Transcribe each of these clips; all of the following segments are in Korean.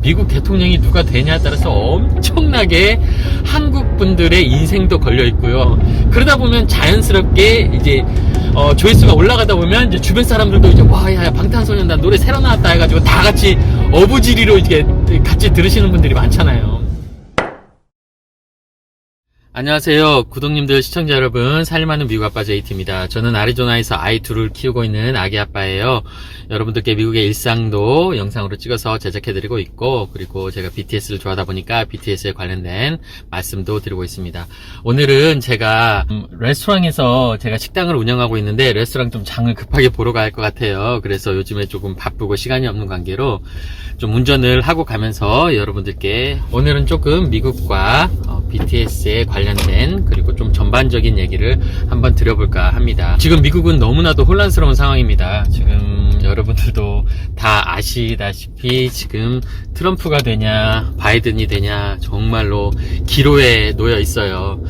미국 대통령이 누가 되냐에 따라서 엄청나게 한국 분들의 인생도 걸려 있고요. 그러다 보면 자연스럽게 이제 조회수가 올라가다 보면 이제 주변 사람들도 이제 와, 야, 방탄소년단 노래 새로 나왔다 해가지고 다 같이 어부지리로 이제 같이 들으시는 분들이 많잖아요. 안녕하세요. 구독님들, 시청자 여러분, 살만한 미국 아빠 JT입니다. 저는 애리조나에서 아이 둘을 키우고 있는 아기 아빠예요. 여러분들께 미국의 일상도 영상으로 찍어서 제작해드리고 있고, 그리고 제가 BTS를 좋아하다 보니까 BTS에 관련된 말씀도 드리고 있습니다. 오늘은 제가 레스토랑에서 제가 식당을 운영하고 있는데 레스토랑 좀 장을 급하게 보러 갈 것 같아요. 그래서 요즘에 조금 바쁘고 시간이 없는 관계로 좀 운전을 하고 가면서 여러분들께 오늘은 조금 미국과 BTS에 관련된 그리고 좀 전반적인 얘기를 한번 드려볼까 합니다. 지금 미국은 너무나도 혼란스러운 상황입니다. 지금 여러분들도 다 아시다시피 지금 트럼프가 되냐 바이든이 되냐 정말로 기로에 놓여 있어요.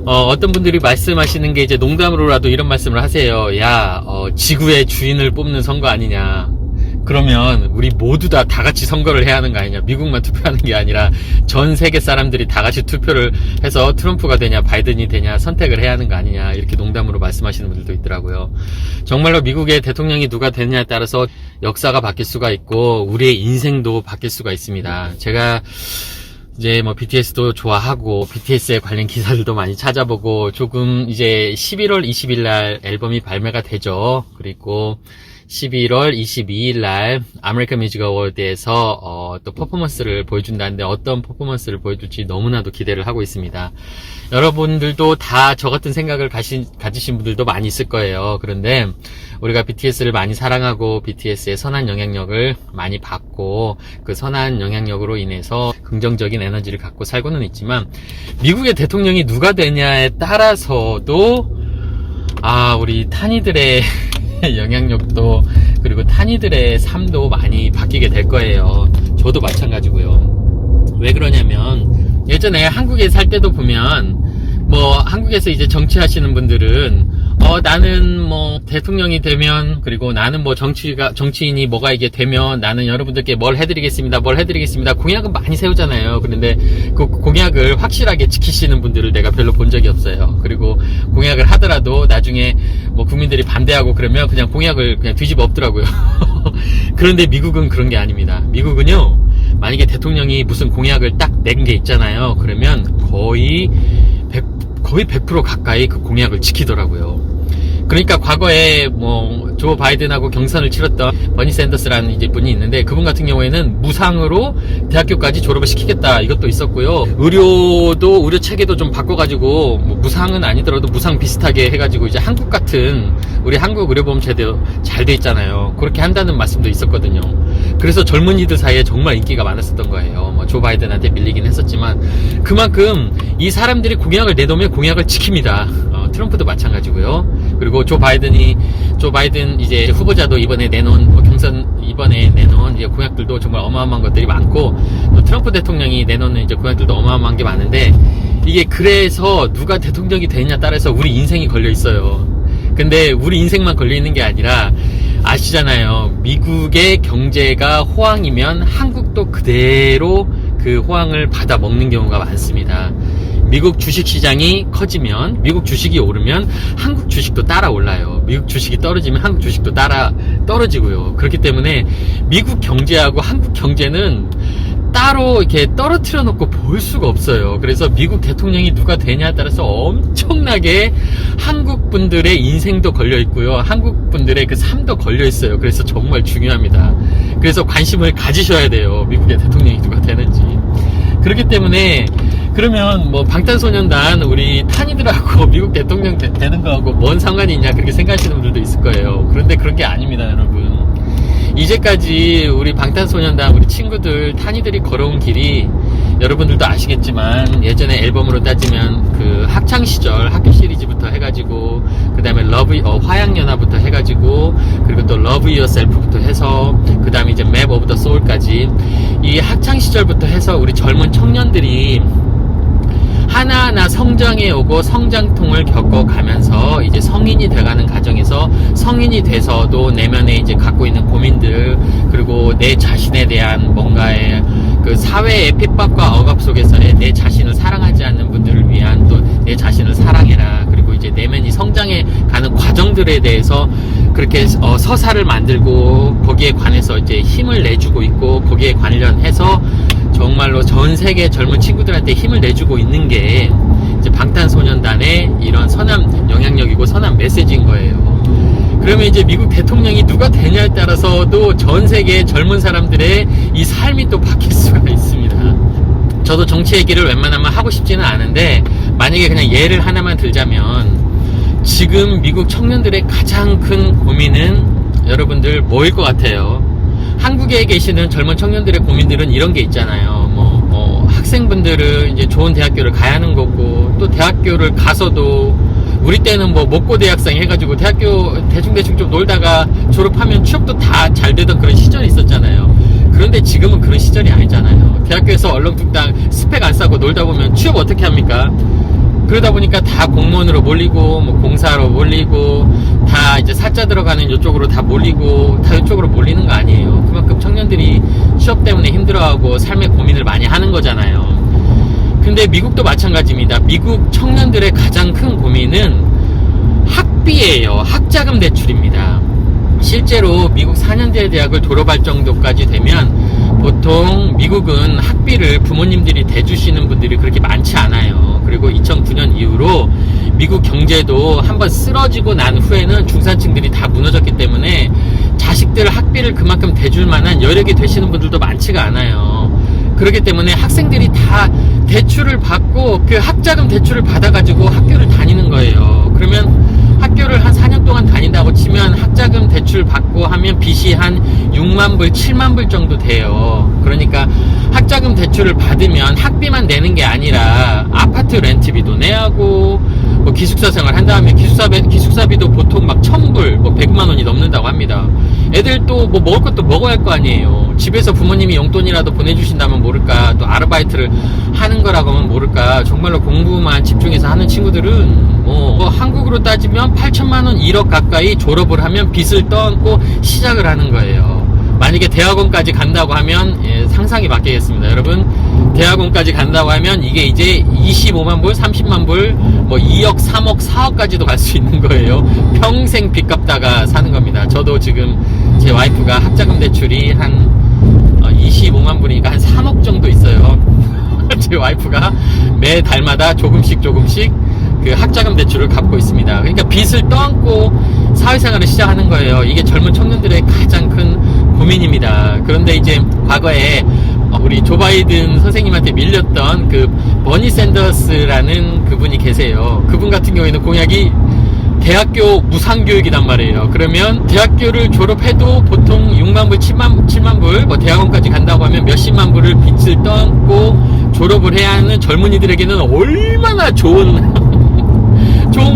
어떤 분들이 말씀하시는 게 이제 농담으로라도 이런 말씀을 하세요. 야, 지구의 주인을 뽑는 선거 아니냐. 그러면 우리 모두 다 같이 선거를 해야 하는 거 아니냐. 미국만 투표하는 게 아니라 전 세계 사람들이 다 같이 투표를 해서 트럼프가 되냐 바이든이 되냐 선택을 해야 하는 거 아니냐. 이렇게 농담으로 말씀하시는 분들도 있더라고요. 정말로 미국의 대통령이 누가 되느냐에 따라서 역사가 바뀔 수가 있고 우리의 인생도 바뀔 수가 있습니다. 제가 이제 뭐 BTS도 좋아하고 BTS에 관련 기사들도 많이 찾아보고 조금 이제 11월 20일 날 앨범이 발매가 되죠. 그리고 11월 22일 날 아메리칸 뮤직 어워드에서 또 퍼포먼스를 보여준다는데 어떤 퍼포먼스를 보여줄지 너무나도 기대를 하고 있습니다. 여러분들도 다 저 같은 생각을 가지신 분들도 많이 있을 거예요. 그런데 우리가 BTS를 많이 사랑하고 BTS의 선한 영향력을 많이 받고 그 선한 영향력으로 인해서 긍정적인 에너지를 갖고 살고는 있지만 미국의 대통령이 누가 되냐에 따라서도 우리 탄이들의 영향력도 그리고 탄이들의 삶도 많이 바뀌게 될 거예요. 저도 마찬가지고요. 왜 그러냐면 예전에 한국에 살 때도 보면 뭐 한국에서 이제 정치하시는 분들은 나는 뭐 대통령이 되면 그리고 나는 뭐 정치인이 뭐가 이게 되면 나는 여러분들께 뭘 해드리겠습니다 공약은 많이 세우잖아요. 그런데 그 공약을 확실하게 지키시는 분들을 내가 별로 본 적이 없어요. 그리고 공약을 하더라도 나중에 뭐 국민들이 반대하고 그러면 그냥 공약을 그냥 뒤집어 엎더라고요. 그런데 미국은 그런 게 아닙니다. 미국은요 만약에 대통령이 무슨 공약을 딱 낸 게 있잖아요. 그러면 거의 100% 가까이 그 공약을 지키더라고요. 그러니까 과거에 뭐 조 바이든하고 경선을 치렀던 버니 샌더스라는 이제 분이 있는데 그분 같은 경우에는 무상으로 대학교까지 졸업을 시키겠다 이것도 있었고요. 의료 체계도 좀 바꿔가지고 뭐 무상은 아니더라도 무상 비슷하게 해가지고 이제 한국 같은 우리 한국 의료보험 제도 잘 돼 있잖아요. 그렇게 한다는 말씀도 있었거든요. 그래서 젊은이들 사이에 정말 인기가 많았었던 거예요. 뭐 조 바이든한테 밀리긴 했었지만 그만큼 이 사람들이 공약을 내놓으면 공약을 지킵니다. 트럼프도 마찬가지고요. 그리고 조 바이든 이제 후보자도 이번에 내놓은 경선 이번에 내놓은 이제 공약들도 정말 어마어마한 것들이 많고 또 트럼프 대통령이 내놓는 이제 공약들도 어마어마한 게 많은데 이게 그래서 누가 대통령이 되느냐 따라서 우리 인생이 걸려 있어요. 근데 우리 인생만 걸려 있는 게 아니라 아시잖아요. 미국의 경제가 호황이면 한국도 그대로 그 호황을 받아 먹는 경우가 많습니다. 미국 주식시장이 커지면 미국 주식이 오르면 한국 주식도 따라 올라요. 미국 주식이 떨어지면 한국 주식도 따라 떨어지고요. 그렇기 때문에 미국 경제하고 한국 경제는 따로 이렇게 떨어뜨려 놓고 볼 수가 없어요. 그래서 미국 대통령이 누가 되냐에 따라서 엄청나게 한국 분들의 인생도 걸려 있고요. 한국 분들의 그 삶도 걸려 있어요. 그래서 정말 중요합니다. 그래서 관심을 가지셔야 돼요. 미국의 대통령이 누가 되는지. 그렇기 때문에 그러면 뭐 방탄소년단 우리 탄이들하고 미국 대통령 되는 거하고 뭔 상관이 있냐 그렇게 생각하시는 분들도 있을 거예요. 그런데 그런 게 아닙니다, 여러분. 이제까지 우리 방탄소년단 우리 친구들 탄이들이 걸어온 길이 여러분들도 아시겠지만 예전에 앨범으로 따지면 그 학창시절 학교 시리즈부터 해가지고 그 다음에 화양연화부터 해가지고 그리고 또 Love Yourself부터 해서 그 다음에 이제 Map of the Soul까지 이 학창시절부터 해서 우리 젊은 청년들이 하나하나 성장해 오고 성장통을 겪어가면서 이제 성인이 돼가는 과정에서 성인이 돼서도 내면에 이제 갖고 있는 고민들 그리고 내 자신에 대한 뭔가의 사회의 핍박과 억압 속에서의 내 자신을 사랑하지 않는 분들을 위한 또 내 자신을 사랑해라. 그리고 이제 내면이 성장해 가는 과정들에 대해서 그렇게 서사를 만들고 거기에 관해서 이제 힘을 내주고 있고 거기에 관련해서 정말로 전 세계 젊은 친구들한테 힘을 내주고 있는 게 이제 방탄소년단의 이런 선한 영향력이고 선한 메시지인 거예요. 그러면 이제 미국 대통령이 누가 되냐에 따라서도 전 세계 젊은 사람들의 이 삶이 또 바뀔 수가 있습니다. 저도 정치 얘기를 웬만하면 하고 싶지는 않은데 만약에 그냥 예를 하나만 들자면 지금 미국 청년들의 가장 큰 고민은 여러분들 뭐일 것 같아요? 한국에 계시는 젊은 청년들의 고민들은 이런 게 있잖아요. 학생분들은 이제 좋은 대학교를 가야 하는 거고 또 대학교를 가서도 우리 때는 뭐 목고 대학생 해가지고 대학교 대충대충 좀 놀다가 졸업하면 취업도 다 잘 되던 그런 시절이 있었잖아요. 그런데 지금은 그런 시절이 아니잖아요. 대학교에서 얼렁뚱땅 스펙 안 쌓고 놀다 보면 취업 어떻게 합니까? 그러다 보니까 다 공무원으로 몰리고 뭐 공사로 몰리고 다 이제 사자 들어가는 이쪽으로 다 몰리고 다 이쪽으로 몰리는 거 아니에요. 그만큼 청년들이 취업 때문에 힘들어하고 삶의 고민을 많이 하는 거잖아요. 근데 미국도 마찬가지입니다. 미국 청년들의 가장 큰 고민은 학비예요. 학자금 대출입니다. 실제로 미국 4년제 대학을 졸업할 정도까지 되면 보통 미국은 학비를 부모님들이 대주시는 분들이 그렇게 많지 않아요. 그리고 2009년 이후로 미국 경제도 한번 쓰러지고 난 후에는 중산층들이 다 무너졌기 때문에 자식들 학비를 그만큼 대줄 만한 여력이 되시는 분들도 많지가 않아요. 그렇기 때문에 학생들이 다 대출을 받고 그 학자금 대출을 받아가지고 학교를 다니는 거예요. 그러면 학교를 한 4년 동안 다닌다고 치면 학자금 대출 받고 하면 빚이 한 6만 불, 7만 불 정도 돼요. 그러니까 학자금 대출을 받으면 학비만 내는 게 아니라 아파트 렌트비도 내야 하고 뭐 기숙사 생활 한 다음에 기숙사비도 보통 막 1000불, 뭐 100만 원이 넘는다고 합니다. 애들 또 뭐 먹을 것도 먹어야 할 거 아니에요. 집에서 부모님이 용돈이라도 보내주신다면 모를까, 또 아르바이트를 하는 거라고 하면 모를까, 정말로 공부만 집중해서 하는 친구들은 뭐 한국으로 따지면 8천만 원, 1억 가까이 졸업을 하면 빚을 떠안고 시작을 하는 거예요. 만약에 대학원까지 간다고 하면 상상이 바뀌겠습니다. 여러분, 대학원까지 간다고 하면 이게 이제 25만 불, 30만 불, 뭐 2억, 3억, 4억까지도 갈 수 있는 거예요. 평생 빚 갚다가 사는 겁니다. 저도 지금 제 와이프가 학자금 대출이 한 25만 불이니까 한 3억 정도 있어요. 제 와이프가 매 달마다 조금씩 그 학자금 대출을 갚고 있습니다. 그러니까 빚을 떠안고 사회생활을 시작하는 거예요. 이게 젊은 청년들의 가장 큰 고민입니다. 그런데 이제 과거에 우리 조 바이든 선생님한테 밀렸던 그 버니 샌더스라는 그분이 계세요. 그분 같은 경우에는 공약이 대학교 무상교육이란 말이에요. 그러면 대학교를 졸업해도 보통 6만 불, 7만 불, 뭐 대학원까지 간다고 하면 몇십만 불을 빚을 떠안고 졸업을 해야 하는 젊은이들에게는 얼마나 좋은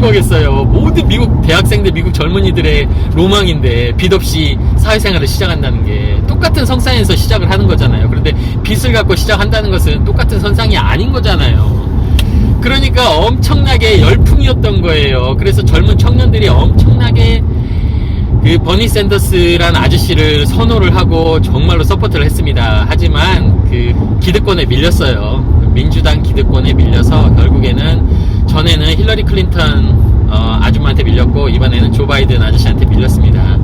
거겠어요. 모든 미국 대학생들, 미국 젊은이들의 로망인데 빚 없이 사회생활을 시작한다는 게 똑같은 성상에서 시작을 하는 거잖아요. 그런데 빚을 갖고 시작한다는 것은 똑같은 선상이 아닌 거잖아요. 그러니까 엄청나게 열풍이었던 거예요. 그래서 젊은 청년들이 엄청나게 그 버니 샌더스라는 아저씨를 선호를 하고 정말로 서포트를 했습니다. 하지만 그 기득권에 밀렸어요. 민주당 기득권에 밀려서 결국에는 전에는 힐러리 클린턴 아줌마한테 밀렸고 이번에는 조 바이든 아저씨한테 밀렸습니다.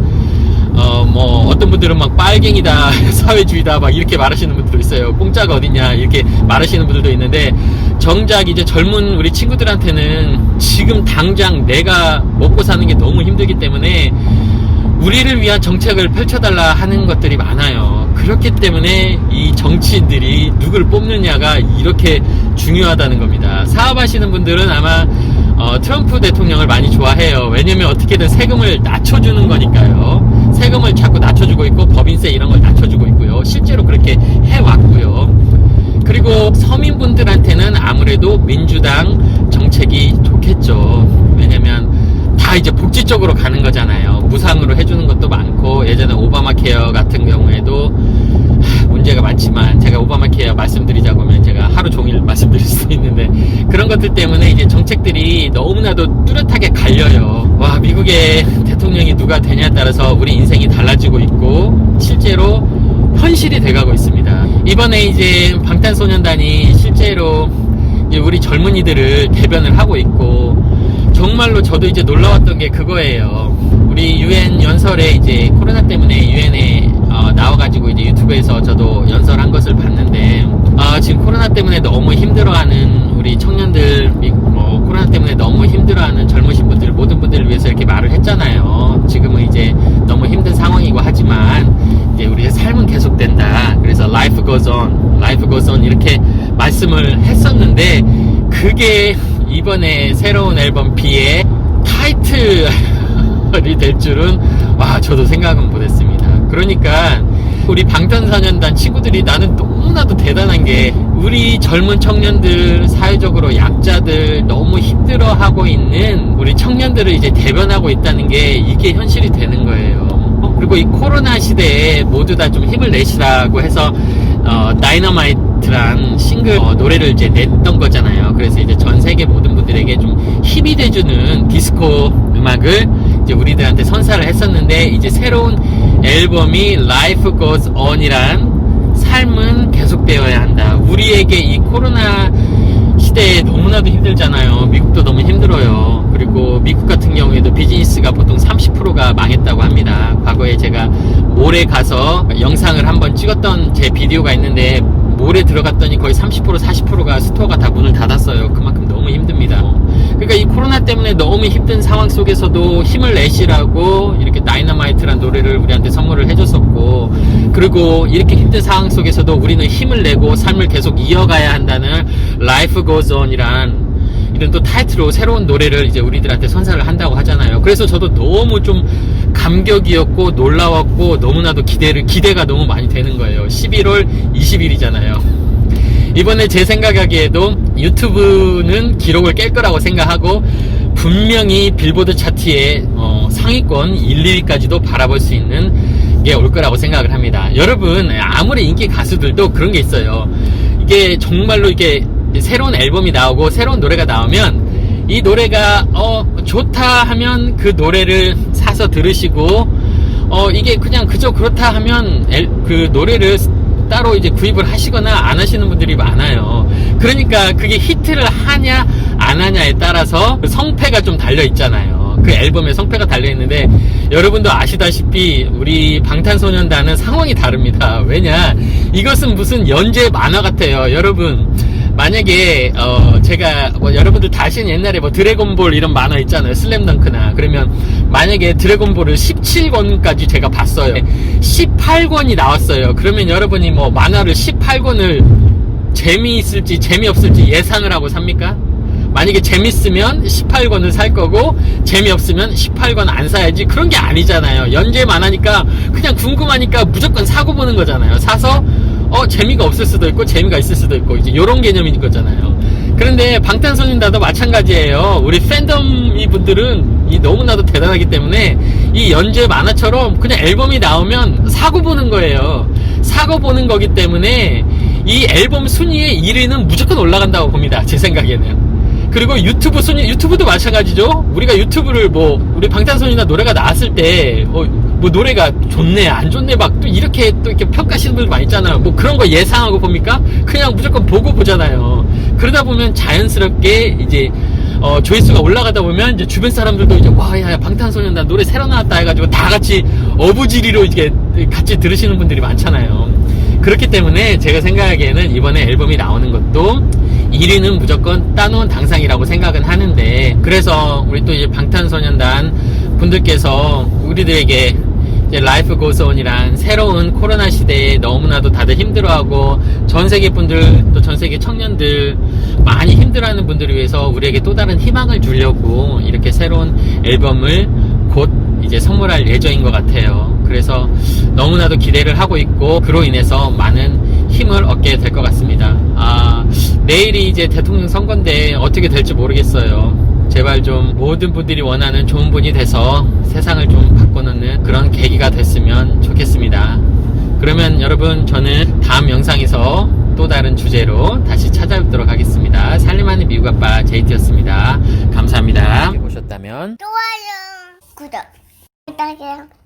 뭐 어떤 분들은 막 빨갱이다, 사회주의다 막 이렇게 말하시는 분들도 있어요. 공짜가 어딨냐 이렇게 말하시는 분들도 있는데, 정작 이제 젊은 우리 친구들한테는 지금 당장 내가 먹고 사는 게 너무 힘들기 때문에 우리를 위한 정책을 펼쳐달라 하는 것들이 많아요. 그렇기 때문에 이 정치인들이 누구를 뽑느냐가 이렇게 중요하다는 겁니다. 사업하시는 분들은 아마 트럼프 대통령을 많이 좋아해요. 왜냐면 어떻게든 세금을 낮춰주는 거니까요. 세금을 자꾸 낮춰주고 있고 법인세 이런 걸 낮춰주고 있고요. 실제로 그렇게 해왔고요. 그리고 서민분들한테는 아무래도 민주당 정책이 좋겠죠. 왜냐면 다 이제 복지 쪽으로 가는 거잖아요. 무상으로 해주는 것도 많고, 예전에 오바마 케어 같은 경우에도 문제가 많지만, 제가 오바마 케어 말씀드리자고 하면 제가 하루 종일 말씀드릴 수 있는데, 그런 것들 때문에 이제 정책들이 너무나도 뚜렷하게 갈려요. 와, 미국의 대통령이 누가 되냐에 따라서 우리 인생이 달라지고 있고, 실제로 현실이 돼가고 있습니다. 이번에 이제 방탄소년단이 실제로 이제 우리 젊은이들을 대변을 하고 있고, 정말로 저도 이제 놀라웠던 게 그거예요. 우리 UN 연설에 이제 코로나 때문에 UN에 나와가지고 이제 유튜브에서 저도 연설한 것을 봤는데, 지금 코로나 때문에 너무 힘들어하는 우리 청년들, 코로나 때문에 너무 힘들어하는 젊으신 분들, 모든 분들을 위해서 이렇게 말을 했잖아요. 지금은 이제 너무 힘든 상황이고 하지만 이제 우리의 삶은 계속된다. 그래서 life goes on 이렇게 말씀을 했었는데, 그게 이번에 새로운 앨범 B의 타이틀이 될 줄은 저도 생각은 못했습니다. 그러니까 우리 방탄소년단 친구들이, 나는 너무나도 대단한 게, 우리 젊은 청년들, 사회적으로 약자들, 너무 힘들어하고 있는 우리 청년들을 이제 대변하고 있다는 게 이게 현실이 되는 거예요. 그리고 이 코로나 시대에 모두 다 좀 힘을 내시라고 해서 다이너마이트란 싱글 노래를 이제 냈던 거잖아요. 그래서 이제 전 세계 모든 분들에게 좀 힘이 돼주는 디스코 음악을 이제 우리들한테 선사를 했었는데, 이제 새로운 앨범이 Life Goes On이란, 삶은 계속되어야 한다. 우리에게 이 코로나 시대에 너무나도 힘들잖아요. 미국도 너무 힘들어요. 그리고 미국 같은 경우에도 비즈니스가 보통 30%가 망했다고 합니다. 과거에 제가 몰에 가서 영상을 한번 찍었던 제 비디오가 있는데, 몰에 들어갔더니 거의 30% 40%가 스토어가 다 문을 닫았어요. 그만큼 너무 힘듭니다. 그러니까 이 코로나 때문에 너무 힘든 상황 속에서도 힘을 내시라고 이렇게 다이너마이트란 노래를 우리한테 선물을 해줬었고, 그리고 이렇게 힘든 상황 속에서도 우리는 힘을 내고 삶을 계속 이어가야 한다는 Life Goes On이란 이런 또 타이틀로 새로운 노래를 이제 우리들한테 선사를 한다고 하잖아요. 그래서 저도 너무 좀 감격이었고 놀라웠고, 너무나도 기대가 너무 많이 되는 거예요. 11월 20일이잖아요. 이번에 제 생각하기에도 유튜브는 기록을 깰 거라고 생각하고, 분명히 빌보드 차트의 상위권 1, 2위까지도 바라볼 수 있는 게 올 거라고 생각을 합니다. 여러분, 아무리 인기 가수들도 그런 게 있어요. 이게 정말로 이게 새로운 앨범이 나오고 새로운 노래가 나오면, 이 노래가 좋다 하면 그 노래를 사서 들으시고, 이게 그냥 그저 그렇다 하면 그 노래를 따로 이제 구입을 하시거나 안 하시는 분들이 많아요. 그러니까 그게 히트를 하냐 안 하냐에 따라서 성패가 좀 달려 있잖아요. 그 앨범에 성패가 달려 있는데, 여러분도 아시다시피 우리 방탄소년단은 상황이 다릅니다. 왜냐, 이것은 무슨 연재 만화 같아요. 여러분, 만약에 제가 여러분들 다 아시는 옛날에 드래곤볼 이런 만화 있잖아요. 슬램덩크나. 그러면 만약에 드래곤볼을 17권까지 제가 봤어요. 18권이 나왔어요. 그러면 여러분이 만화를 18권을 재미있을지 재미없을지 예상을 하고 삽니까? 만약에 재밌으면 18권을 살 거고, 재미없으면 18권 안 사야지. 그런 게 아니잖아요. 연재 만화니까 그냥 궁금하니까 무조건 사고 보는 거잖아요. 사서 재미가 없을 수도 있고 재미가 있을 수도 있고, 이제 요런 개념인 거잖아요. 그런데 방탄소년단도 마찬가지예요. 우리 팬덤 분들은 너무나도 대단하기 때문에 이 연재 만화처럼 그냥 앨범이 나오면 사고 보는 거예요. 사고 보는 거기 때문에 이 앨범 순위의 1위는 무조건 올라간다고 봅니다. 제 생각에는. 그리고 유튜브 순위, 유튜브도 마찬가지죠. 우리가 유튜브를 우리 방탄소년단 노래가 나왔을 때 노래가 좋네 안 좋네 막 또 이렇게 평가하시는 분들 많이 있잖아요. 그런 거 예상하고 봅니까? 그냥 무조건 보고 보잖아요. 그러다 보면 자연스럽게 이제 조회수가 올라가다 보면 이제 주변 사람들도 이제 야 방탄소년단 노래 새로 나왔다 해가지고 다 같이 어부지리로 이제 같이 들으시는 분들이 많잖아요. 그렇기 때문에 제가 생각하기에는 이번에 앨범이 나오는 것도 1위는 무조건 따놓은 당상이라고 생각은 하는데, 그래서 우리 또 이제 방탄소년단 분들께서 우리들에게 이제 Life Goes On이란 새로운 코로나 시대에 너무나도 다들 힘들어하고, 전 세계 분들, 또 전 세계 청년들 많이 힘들어하는 분들을 위해서 우리에게 또 다른 희망을 주려고 이렇게 새로운 앨범을 곧 이제 선물할 예정인 것 같아요. 그래서 너무나도 기대를 하고 있고, 그로 인해서 많은 힘을 얻게 될 것 같습니다. 내일이 이제 대통령 선거인데 어떻게 될지 모르겠어요. 제발 좀 모든 분들이 원하는 좋은 분이 돼서 세상을 좀 바꿔놓는 그런 계기가 됐으면 좋겠습니다. 그러면 여러분, 저는 다음 영상에서 또 다른 주제로 다시 찾아뵙도록 하겠습니다. 살림하는 미국 아빠 JT였습니다. 감사합니다. 보셨다면 좋아요, 구독 부탁해요.